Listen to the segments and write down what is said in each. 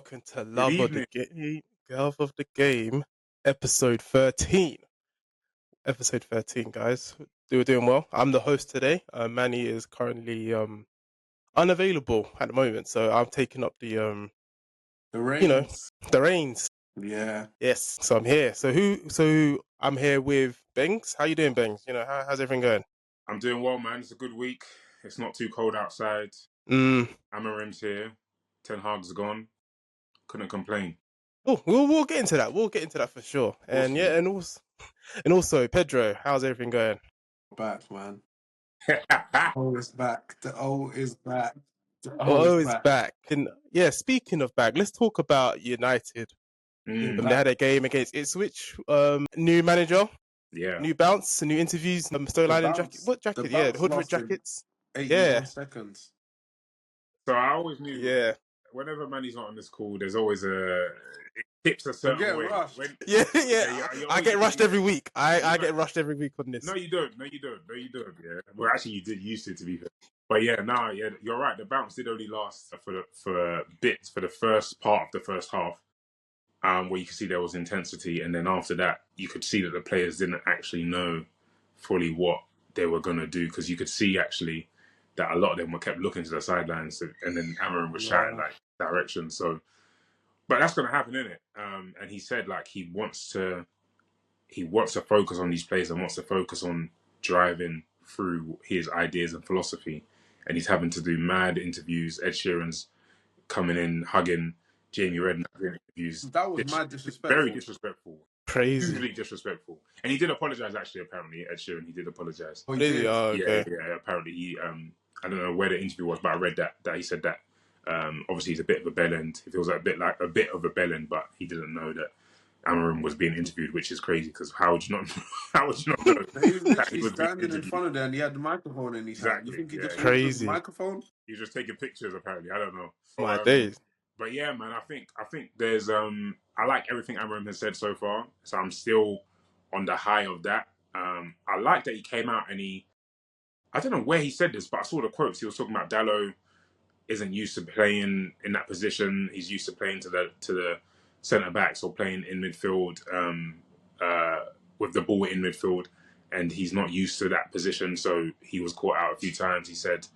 welcome to Good evening. Love of the Game, episode 13. Episode 13, guys. We're doing well. I'm the host today. Manny is currently unavailable at the moment, so I'm taking up the The reins. the reins. Yeah. Yes, so I'm here. So I'm here with Bengs. How you doing, Bengs? How's everything going? I'm doing well, man. It's a good week. It's not too cold outside. Amorim's here. Ten Hag's gone. Couldn't complain. Oh, we'll get into that. We'll get into that for sure. And yeah, and also Pedro, how's everything going? Back, man. O is back. The O is back. The O is back. And yeah, speaking of back, let's talk about United. They had a game against Ipswich. New manager. Yeah. New bounce, new interviews, storyline and jacket. What jacket? Yeah, the Hoodwood jackets. 81 seconds. So I always knew. Yeah. Whenever Manny's not on this call, there's always it tips a certain way. Yeah. I get rushed every week. I get rushed every week on this. No, you don't. Yeah. Well, actually, you did used to be fair. But yeah, you're right. The bounce did only last for bits for the first part of the first half, where you could see there was intensity, and then after that, you could see that the players didn't actually know fully what they were gonna do, because you could see actually that a lot of them were kept looking to the sidelines, and then Amorim was shouting like direction. So, but that's gonna happen, isn't it? And he said like he wants to focus on these players and wants to focus on driving through his ideas and philosophy. And he's having to do mad interviews. Ed Sheeran's coming in, hugging Jamie Redknapp in interviews. That was mad disrespectful. Very disrespectful. Crazy. Hugely disrespectful. And he did apologise, actually, apparently, Ed Sheeran. He did apologise. Oh, really? Oh, okay. Yeah, apparently he... I don't know where the interview was, but I read that he said that obviously he's a bit of a bellend. He feels like a bit of a bellend, but he didn't know that Amorim was being interviewed, which is crazy, because how would you not know? He was literally standing in front of them and he had the microphone in his hand. You think he just crazy the microphone? He was just taking pictures, apparently. I don't know. My days. But yeah, man, I think there's I like everything Amorim has said so far, so I'm still on the high of that. I like that he came out and I don't know where he said this, but I saw the quotes. He was talking about Dalot isn't used to playing in that position. He's used to playing to the centre backs or playing in midfield with the ball in midfield, and he's not used to that position. So he was caught out a few times. He said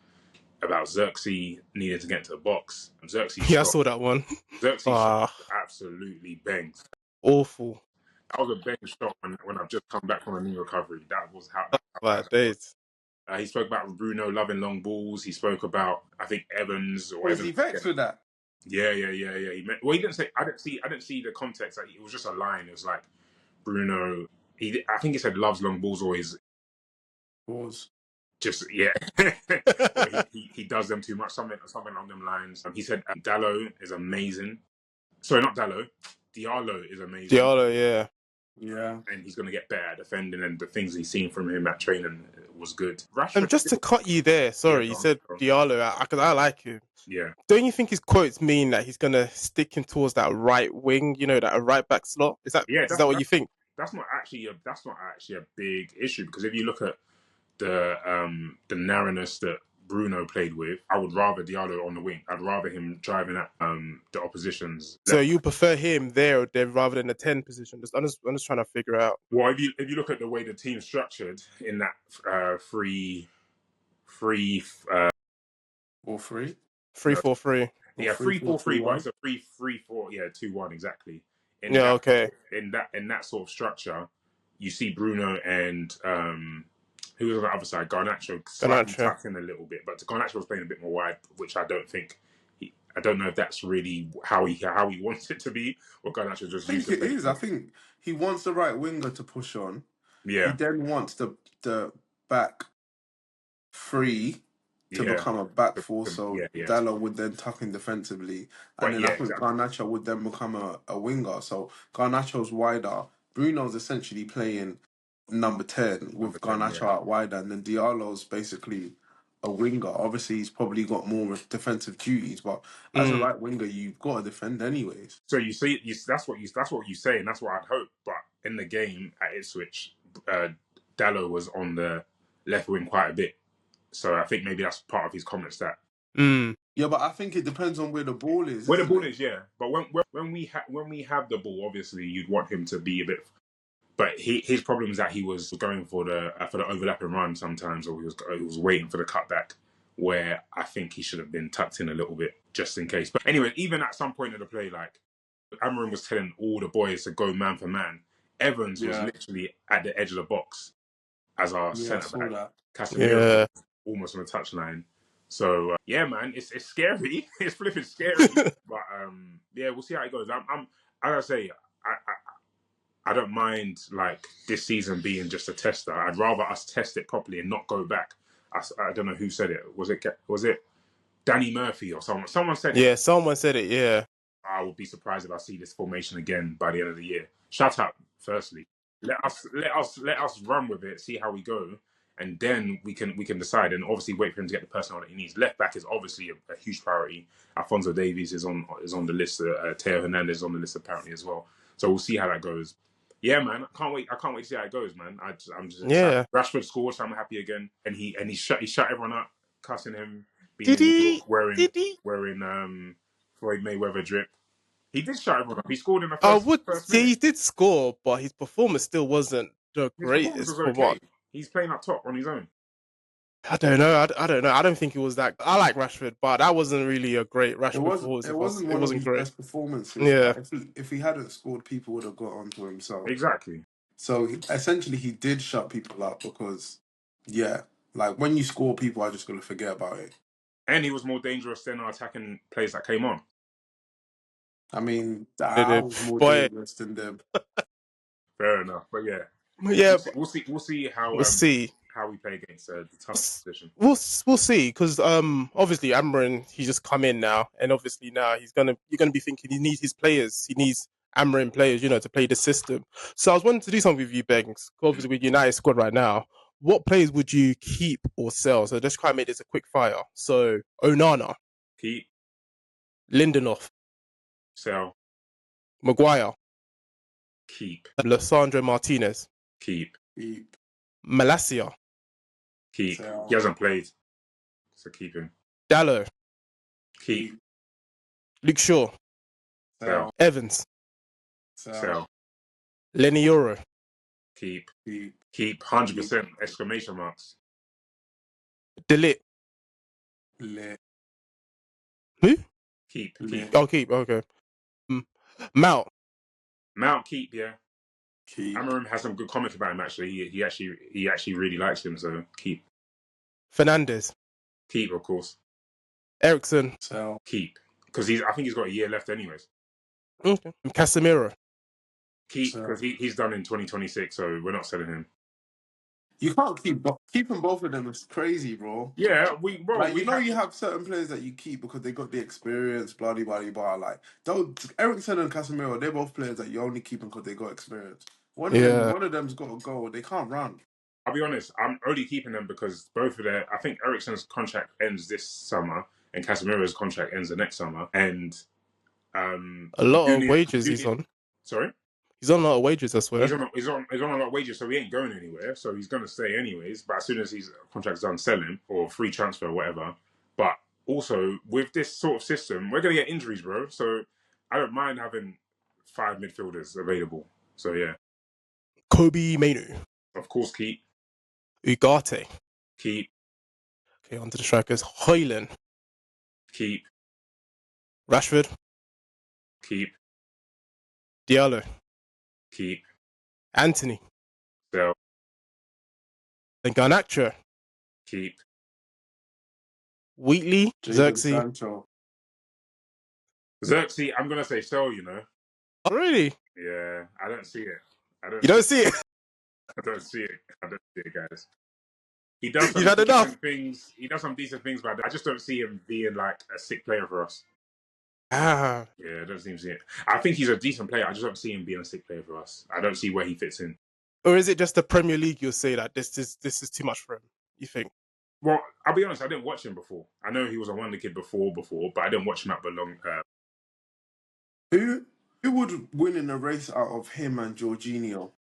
about Xerxes needed to get into the box. Xerxes I saw that one. Xerxes absolutely banged. Awful. That was a bang shot when I've just come back from a knee recovery. That was how. My days. He spoke about Bruno loving long balls. He spoke about, I think, Evans. Was he vexed with that? Yeah. He didn't say. I didn't see the context. Like, it was just a line. It was like Bruno. I think he said loves long balls, or his balls. Just he does them too much. Something along them lines. He said Dalot is amazing. Sorry, not Dalot. Diallo is amazing. Diallo, yeah. Yeah. And he's going to get better at defending, and the things he's seen from him at training was good. And just to cut you there, sorry, you said Diallo, because I like him. Yeah. Don't you think his quotes mean that he's going to stick him towards that right wing, that right back slot? Is that what you think? That's not actually a big issue, because if you look at the narrowness that Bruno played with, I would rather Diallo on the wing. I'd rather him driving at the opposition's. So you prefer him there rather than the 10 position? I'm just trying to figure out. Well, if you look at the way the team's structured in that 3-4-3. Yeah, 3-4-3. Well, it's a 3-3-4. Yeah, 2-1 exactly. In that sort of structure, you see Bruno and who was on the other side? Garnacho tucked in a little bit, but Garnacho was playing a bit more wide, which I don't think. I don't know if that's really how he wants it to be, or Garnacho just. I think it is. I think he wants the right winger to push on. Yeah. He then wants the back three to become a back four, so Dalot would then tuck in defensively, and then I think Garnacho would then become a winger. So Garnacho's wider. Bruno's essentially playing number 10 with Garnacho out wider, and then Diallo's basically a winger. Obviously, he's probably got more defensive duties, but as a right winger, you've got to defend anyways. So you see, that's what you say, and that's what I'd hope. But in the game at Ipswich, Dalot was on the left wing quite a bit. So I think maybe that's part of his comments that Yeah, but I think it depends on where the ball is. Where the ball is, yeah. But when we have the ball, obviously you'd want him to be a bit. But his problem is that he was going for the overlapping run sometimes, or he was waiting for the cutback, where I think he should have been tucked in a little bit just in case. But anyway, even at some point of the play, like Amorim was telling all the boys to go man for man. Evans was literally at the edge of the box as our centre back. Casemiro almost on the touchline. So yeah, man, it's scary. It's flipping scary. But yeah, we'll see how it goes. I'm as I say, I don't mind like this season being just a tester. I'd rather us test it properly and not go back. I don't know who said it. Was it Danny Murphy or someone? Someone said it. Yeah, someone said it. Yeah. I would be surprised if I see this formation again by the end of the year. Shut up. Firstly, let us run with it, see how we go, and then we can decide. And obviously, wait for him to get the personnel that he needs. Left back is obviously a huge priority. Alphonso Davies is on the list. Teo Hernandez is on the list apparently as well. So we'll see how that goes. Yeah, man, I can't wait to see how it goes, man. I'm just excited. Rashford scored, so I'm happy again, and he shut everyone up, cussing him, wearing Floyd Mayweather drip. He did shut everyone up. He scored in the first minute. He did score, but his performance still wasn't the greatest. His performance was okay. He's playing up top on his own. I don't know. I don't think it was that. I like Rashford, but that wasn't really a great Rashford performance. It wasn't one of his best performances. Yeah. If he hadn't scored, people would have got onto himself. Exactly. So essentially, he did shut people up because, yeah, like when you score, people are just going to forget about it. And he was more dangerous than our attacking players that came on. I mean, I was more dangerous than them. Fair enough, but yeah, we'll see how we play against the tough position. We'll see, because obviously Amorim, he's just come in now, and obviously now you're gonna be thinking he needs his players, he needs Amorim players, to play the system. So I was wanting to do something with you, Banks. Obviously with United squad right now, what players would you keep or sell? So just try and make this a quick fire. So Onana, keep. Lindelof, sell. Maguire, keep. Lissandro Martinez, keep. Malacia, keep. He hasn't played, so keep him. Dallo, keep. Luke Shaw, sell. Evans, sell. Lenny Euro, keep. 100% exclamation marks. Delete. Who? Keep. Oh, keep. Okay. Mount, keep. Yeah. Amorim has some good comments about him. Actually, he actually really likes him. So keep. Fernandez, keep, of course. Ericsson, keep, because I think he's got a year left, anyways. Okay. Casemiro, keep, because he's done in 2026, so we're not selling him. You can't keeping both of them is crazy, bro. Yeah, you have certain players that you keep because they got the experience, blah blah blah. Like, Ericsson and Casemiro, they're both players that you only keep because they got experience. One of them's got to go. They can't run. I'll be honest, I'm only keeping them because both of their. I think Ericsson's contract ends this summer and Casemiro's contract ends the next summer, and a lot of wages he's on. Sorry. He's on a lot of wages, I swear. He's on a lot of wages, so he ain't going anywhere. So he's going to stay anyways. But as soon as his contract's done, sell him or free transfer or whatever. But also, with this sort of system, we're going to get injuries, bro. So I don't mind having 5 midfielders available. So yeah. Kobe Mainu. Of course, keep. Ugarte. Keep. Okay, on to the strikers. Højlund. Keep. Rashford. Keep. Diallo. Keep. Anthony. Sell. And Garnacho. Keep. Wheatley. Xerxes. Xerxes, I'm going to say sell, Oh, really? Yeah, I don't see it. You don't see it? I don't see it, guys. He does some decent things. He does some decent things, but I just don't see him being like a sick player for us. Yeah, I don't see it. I think he's a decent player. I just don't see him being a sick player for us. I don't see where he fits in. Or is it just the Premier League? You'll say that this is too much for him. You think? Well, I'll be honest. I didn't watch him before. I know he was a wonder kid before, but I didn't watch him at the long. Who would win in a race out of him and Jorginho?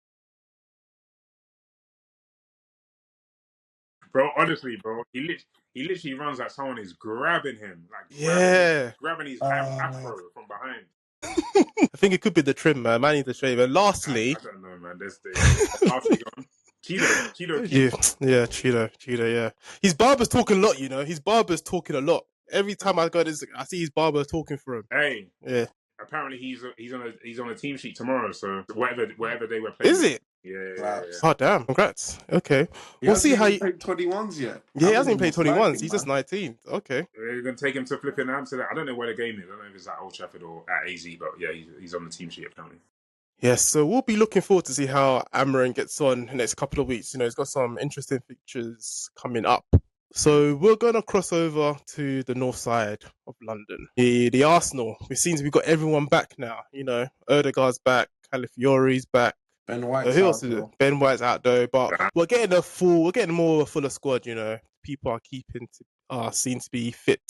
Bro, honestly, bro, he literally runs like someone is grabbing him, like grabbing his afro from behind. I think it could be the trim, man. Man needs to shave. And lastly, I don't know, man. Lastly gone. Cheeto. Yeah, Cheeto, yeah. His barber's talking a lot, you know. His barber's talking a lot. Every time I go this, I see his barber talking for him. Hey, yeah. Apparently he's on a team sheet tomorrow. So whatever they were playing. Is it? Yeah. Oh damn! Congrats. Okay, we'll see how he played 21s yet. Yeah, he hasn't played 21s. He's just 19. Okay. They're gonna take him to flipping Amsterdam. I don't know where the game is. I don't know if it's at Old Trafford or at AZ, but yeah, he's on the team sheet apparently. Yes, so we'll be looking forward to see how Amorim gets on in the next couple of weeks. You know, he's got some interesting features coming up. So we're going to cross over to the north side of London. The Arsenal. It seems we've got everyone back now. You know, Odegaard's back, Calafiori's back. Ben White's out though. Ben White's out though, but we're getting more of a fuller squad, you know. People are seen to be fit.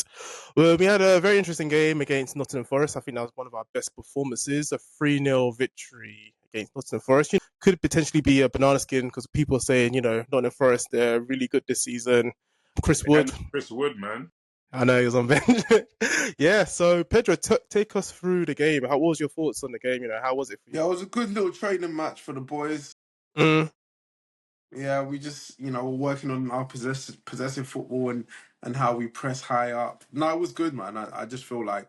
Well, we had a very interesting game against Nottingham Forest. I think that was one of our best performances. A 3-0 victory against Nottingham Forest. You know, could potentially be a banana skin because people are saying, you know, Nottingham Forest, they're really good this season. Chris Wood, man. I know he was on bench. Yeah, so Pedro, take us through the game. What was your thoughts on the game? You know, how was it for you? Yeah, it was a good little training match for the boys. Yeah, we just, you know, we're working on our possessive football and how we press high up. No, it was good, man. I just feel like,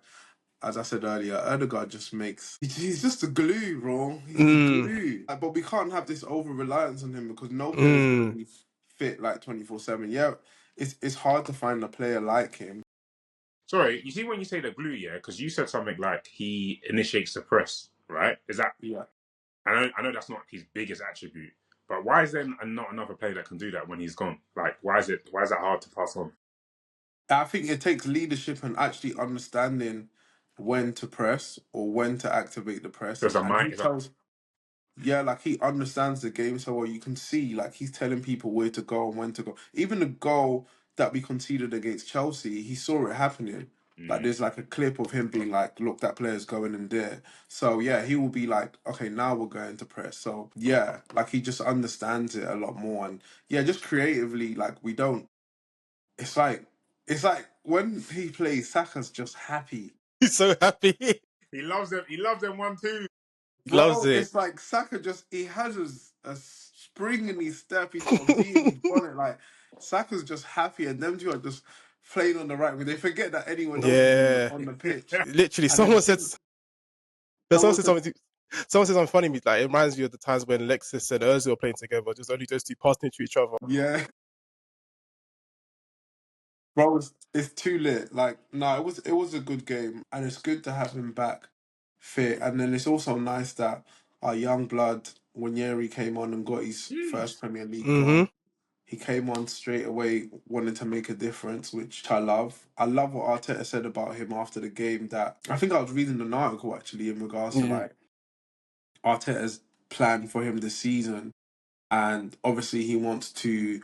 as I said earlier, Odegaard just he's just a glue, bro. He's glue. But we can't have this over-reliance on him because no player's going to be fit like 24/7. Yeah, it's hard to find a player like him. Sorry, you see when you say the glue, yeah? Because you said something like he initiates the press, right? Is that... Yeah. I know that's not his biggest attribute, but why is there not another player that can do that when he's gone? Like, why is that hard to pass on? I think it takes leadership and actually understanding when to press or when to activate the press. Yeah, like he understands the game so well. You can see, like he's telling people where to go and when to go. Even the goal that we conceded against Chelsea, he saw it happening. Like there's like a clip of him being like, "Look, that player's going in there." So yeah, he will be like, "Okay, now we're going to press." So yeah, like he just understands it a lot more, and yeah, just creatively, like we don't. It's like when he plays, Saka's just happy. He's so happy. He loves them. He loves them 1-2. Loves it. It's like Saka he has a spring in his step. He's got a beat in his bonnet. Like Saka's just happy, and them two are just playing on the right. They forget that anyone else is on the pitch. Literally, someone said something. Someone said something funny. Like it reminds me of the times when Lexus and Ozil were playing together. Just only those two passing to each other. Yeah. Bro, it's too lit. Like, no, it was a good game, and it's good to have him back fit. And then it's also nice that our young blood, Wanyeri, came on and got his first Premier League goal. He came on straight away, wanting to make a difference, which I love. I love what Arteta said about him after the game. That I think I was reading an article actually in regards to like Arteta's plan for him this season, and obviously he wants to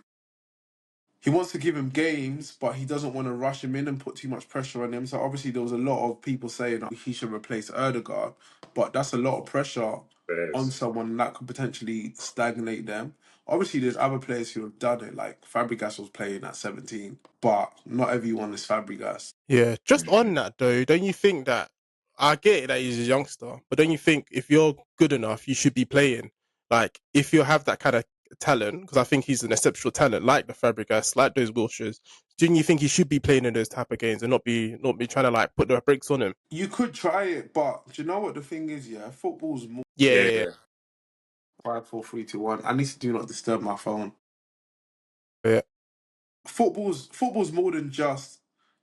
give him games, but he doesn't want to rush him in and put too much pressure on him. So obviously there was a lot of people saying he should replace Odegaard, but that's a lot of pressure on someone that could potentially stagnate them. Obviously there's other players who have done it, like Fabregas was playing at 17, but not everyone is Fabregas. Yeah, just on that though, don't you think that, I get it that he's a youngster, but don't you think if you're good enough, you should be playing? Like, if you have that kind of talent, because I think he's an exceptional talent, like the Fabregas, like those Wilshires, don't you think he should be playing in those type of games and not be trying to like put the brakes on him? You could try it, but do you know what the thing is? Yeah, football's more. Yeah. 5, 4, 3, 2, 1. I need to do not disturb my phone. Yeah. Football's more than just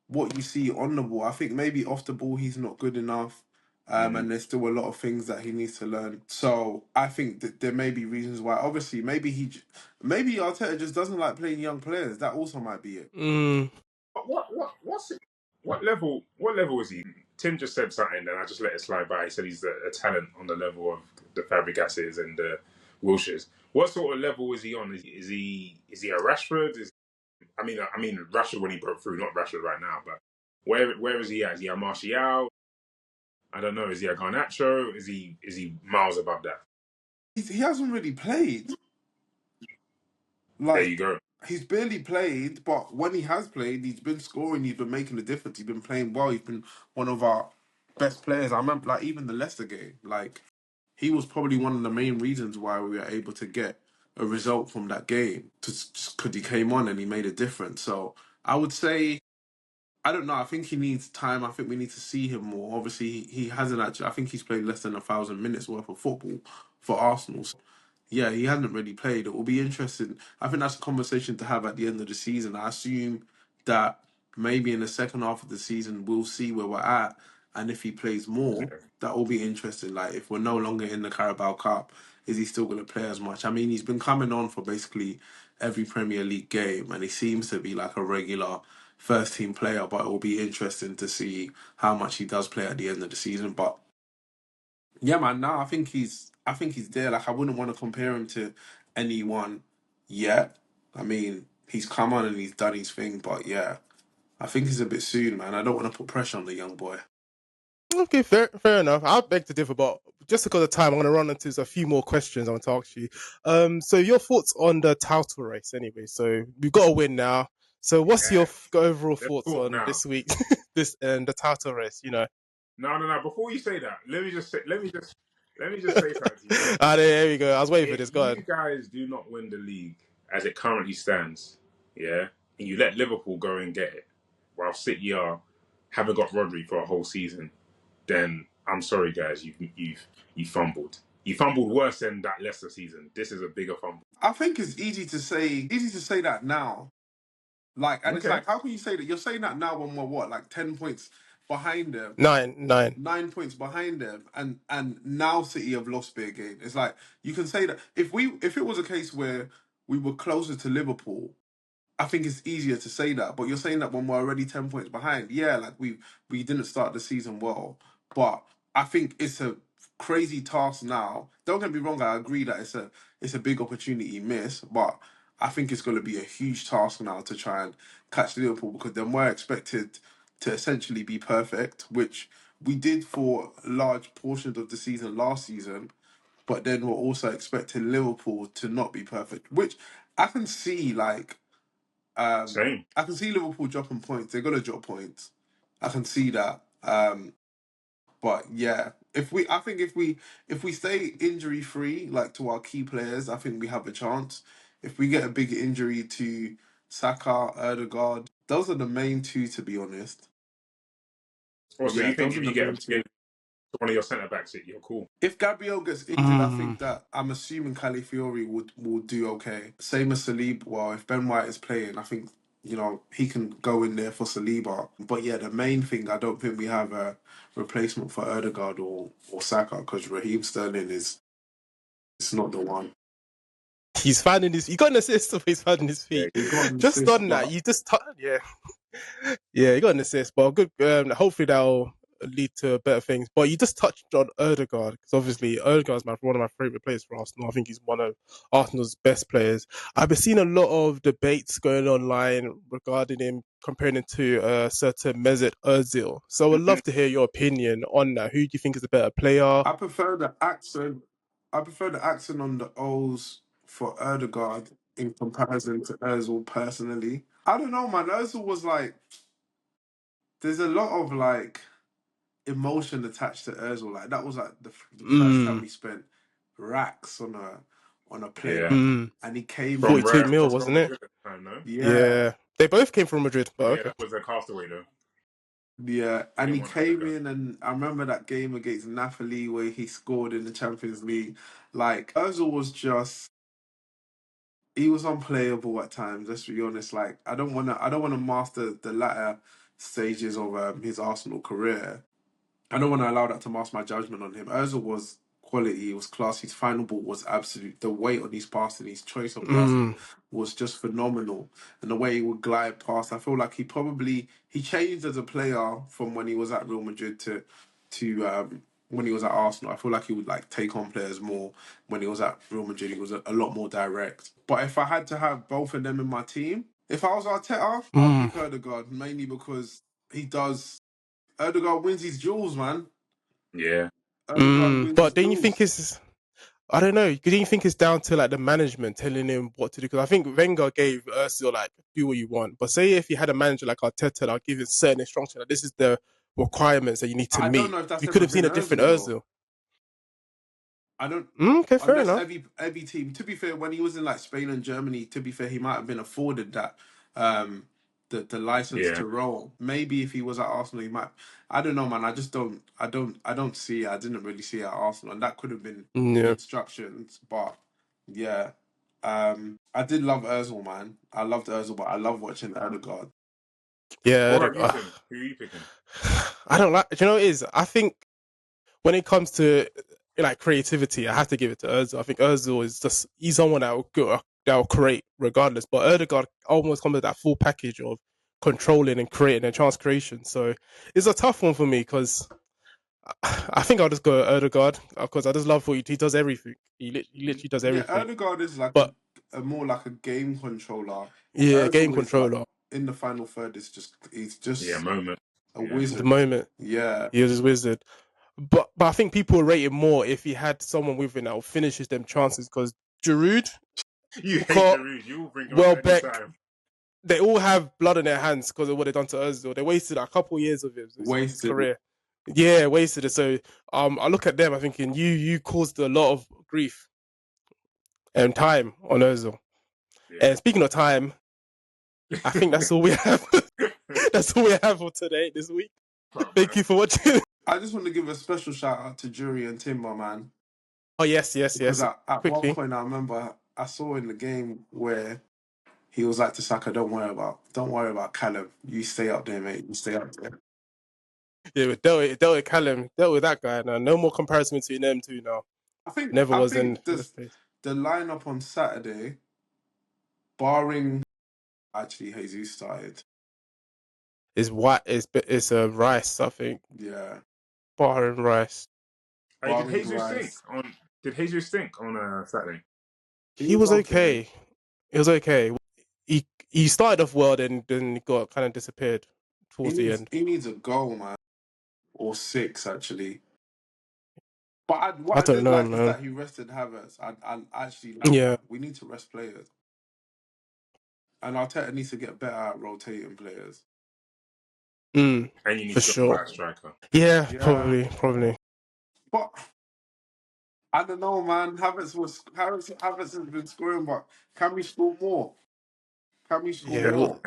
what you see on the ball. I think maybe off the ball he's not good enough. And there's still a lot of things that he needs to learn. So I think that there may be reasons why. Obviously, maybe Arteta just doesn't like playing young players. That also might be it. What level is he? Tim just said something, and I just let it slide by. He said he's a talent on the level of the Fabregases and the Wilshires. What sort of level is he on? Is he a Rashford? I mean Rashford when he broke through, not Rashford right now. But where is he at? Is he a Martial? I don't know. Is he a Garnacho? Is he miles above that? He hasn't really played. Like, there you go. he's barely played, but when he has played, he's been scoring. He's been making a difference. He's been playing well. He's been one of our best players. I remember, like, even the Leicester game, like, he was probably one of the main reasons why we were able to get a result from that game, just because he came on and he made a difference. So I would say, I don't know. I think he needs time. I think we need to see him more. Obviously, he hasn't actually. I think he's played less than 1,000 minutes worth of football for Arsenal. So, yeah, he hasn't really played. It will be interesting. I think that's a conversation to have at the end of the season. I assume that maybe in the second half of the season we'll see where we're at, and if he plays more, that will be interesting. Like, if we're no longer in the Carabao Cup, is he still going to play as much? I mean, he's been coming on for basically every Premier League game, and he seems to be like a regular first team player. But it will be interesting to see how much he does play at the end of the season. But yeah, man, I think he's there. Like, I wouldn't want to compare him to anyone yet. I mean, he's come on and he's done his thing, but yeah, I think it's a bit soon, man. I don't want to put pressure on the young boy. Okay, fair enough. I'll beg to differ, but just because of time, I'm going to run into a few more questions I want to ask you. So your thoughts on the title race, anyway? So we've got a win now. So what's your overall thoughts on this week, and the title race? You know. No. Before you say that, let me just say something to you. There we go. I was waiting for this. Go ahead. If you guys do not win the league as it currently stands, yeah, and you let Liverpool go and get it, while City haven't got Rodri for a whole season, then I'm sorry, guys, you fumbled. You fumbled worse than that Leicester season. This is a bigger fumble. I think it's easy to say that now. Like, and it's like, how can you say that? You're saying that now when we're like 10 points behind them. 9 points behind them, and now City have lost their game. It's like, you can say that if it was a case where we were closer to Liverpool, I think it's easier to say that. But you're saying that when we're already 10 points behind. Yeah, like, we didn't start the season well, but I think it's a crazy task now. Don't get me wrong, I agree that it's a big opportunity miss, but I think it's going to be a huge task now to try and catch Liverpool, because then we're expected to essentially be perfect, which we did for large portions of the season last season. But then we're also expecting Liverpool to not be perfect, which I can see. Like, Same. I can see Liverpool dropping points. They're gonna drop points. I can see that. But yeah, I think if we stay injury free, like, to our key players, I think we have a chance. If we get a big injury to Saka, Erdegaard, those are the main two, to be honest. Also, you think if you get one of your centre backs, you're cool? If Gabriel gets injured, I think that I'm assuming Calafiori will do okay. Same as Saliba. Well, if Ben White is playing, I think, he can go in there for Saliba. But yeah, the main thing, I don't think we have a replacement for Erdegaard or Saka, because Raheem Sterling it's not the one. He's finding his. He got an assist, so he's finding his feet. Yeah, just on that, you just yeah, he got an assist, but good. Hopefully that'll lead to better things. But you just touched on Erdegaard, because obviously Erdegaard is one of my favourite players for Arsenal. I think he's one of Arsenal's best players. I've been seeing a lot of debates going online regarding him, comparing him to certain Mesut Ozil. So I'd love to hear your opinion on that. Who do you think is a better player? I prefer the accent on the O's for Erdegaard in comparison to Ozil personally. I don't know, man. Ozil was like, there's a lot of like emotion attached to Ozil. Like, that was like the first time we spent racks on a player, and he came 42 mil, wasn't it? Yeah, they both came from Madrid. But yeah, that was a castaway though. Yeah, and he came in, and I remember that game against Napoli where he scored in the Champions League. Like, Ozil was he was unplayable at times. Let's be honest. Like, I don't wanna master the latter stages of his Arsenal career. I don't want to allow that to mask my judgment on him. Ozil was quality. He was class. His final ball was absolute. The weight on his passing, his choice of passing was just phenomenal. And the way he would glide past, I feel like he changed as a player from when he was at Real Madrid to when he was at Arsenal. I feel like he would like take on players more. When he was at Real Madrid, he was a lot more direct. But if I had to have both of them in my team, if I was Arteta, I'd pick Odegaard, mainly because Erdegaard wins his duels, man. Yeah. But then you think I don't know. Do you think it's down to like the management telling him what to do? Because I think Wenger gave Özil like do what you want. But say if you had a manager like Arteta, like giving certain instructions, like this is the requirements that you need to I don't meet. know if that's You could ever have seen been a different Özil though. Özil. I don't. Okay, fair Unless enough. every team. To be fair, when he was in like Spain and Germany, to be fair, he might have been afforded that the license to roll. Maybe if he was at Arsenal, he might. I don't know, man. I just don't. I don't see it. I didn't really see it at Arsenal, and that could have been the Yeah, instructions. But yeah, I did love Özil, man. I loved Özil, but I love watching Odegaard. yeah. What about you, Tim? Who are you picking? I don't like. Do you know what it is? I think when it comes to like creativity, I have to give it to Özil. I think Özil is just he's someone that will create regardless. But Odegaard almost comes with that full package of controlling and creating and chance creation. So it's a tough one for me because I think I'll just go Odegaard because I just love what he does everything. He literally does everything. Yeah, Odegaard is like but a more like a game controller. yeah, Özil game is controller. like, in the final third, he's just moment. A wizard. The moment. Yeah. He was a wizard. But I think people will rate him more if he had someone with him that will finishes them chances because Giroud, you hate Giroud, you will bring him up anytime. They all have blood on their hands because of what they've done to Özil. They wasted a couple of years of his career. Yeah, wasted it. So I look at them, I'm thinking you caused a lot of grief and time on Özil. Yeah. And speaking of time, I think that's all we have. That's all we have for today, this week. Thank you for watching. I just want to give a special shout out to Jury and Timber, man. Oh, yes. Because at one point, I remember I saw in the game where he was like to Saka, don't worry about Callum. You stay up there, mate. You stay up there. Yeah, we dealt with Callum, dealt with that guy. Now, no more comparison between them two now. I think the lineup on Saturday, barring actually Jesus started. Is what it's a Rice, I think. Yeah. Barring Rice. Did Jesus stink on Saturday? He was okay. It was okay. He started off well, then got kind of disappeared towards the end. He needs a goal, man, or 6 actually. But I did like is that he rested Havertz. I actually like that. We need to rest players, and Arteta needs to get better at rotating players. And you need to go for a striker. Yeah, probably. But I don't know, man. Havertz has been scoring, but can we score more? More?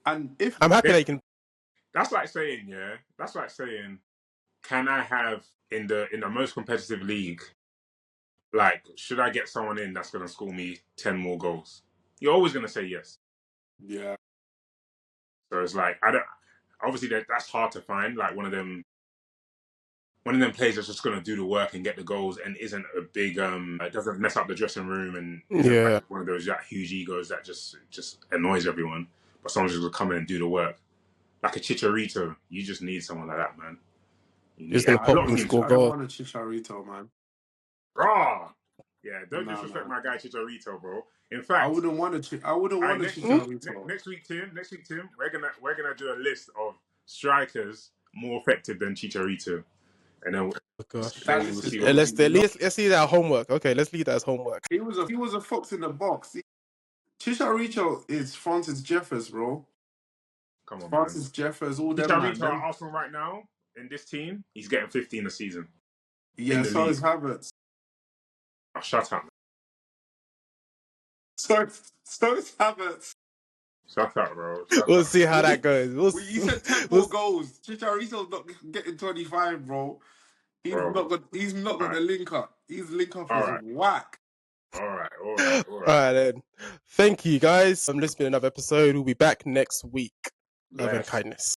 And if I'm happy they can. That's like saying, can I have in the most competitive league, like, should I get someone in that's gonna score me 10 more goals? You're always gonna say yes. Yeah. So it's like obviously that's hard to find, like one of them players that's just gonna do the work and get the goals and isn't a big it doesn't mess up the dressing room and like one of those huge egos that just annoys everyone. But someone's just gonna come in and do the work. Like a Chicharito, you just need someone like that, man. He's gonna pop and score goals. I don't want a Chicharito, man. Raw. Yeah, don't disrespect my guy Chicharito, bro. In fact, I wouldn't want a Chicharito. Next week, Tim, we're gonna do a list of strikers more effective than Chicharito, and then let's see that homework. Okay, let's leave that as homework. He was a fox in the box. Chicharito is Francis Jeffers, bro. Come on, Francis Jeffers, all them. Chicharito at Arsenal right now in this team, he's getting 15 a season. Yeah, so is Havertz. Oh, shut up. So is Havertz. Shut up, bro. We'll see how that goes. You said 10 more goals. Chicharito's not getting 25, bro. He's not got the link up. His link up is whack. All right. All right, then. Thank you, guys. This has been another episode. We'll be back next week. Love and kindness.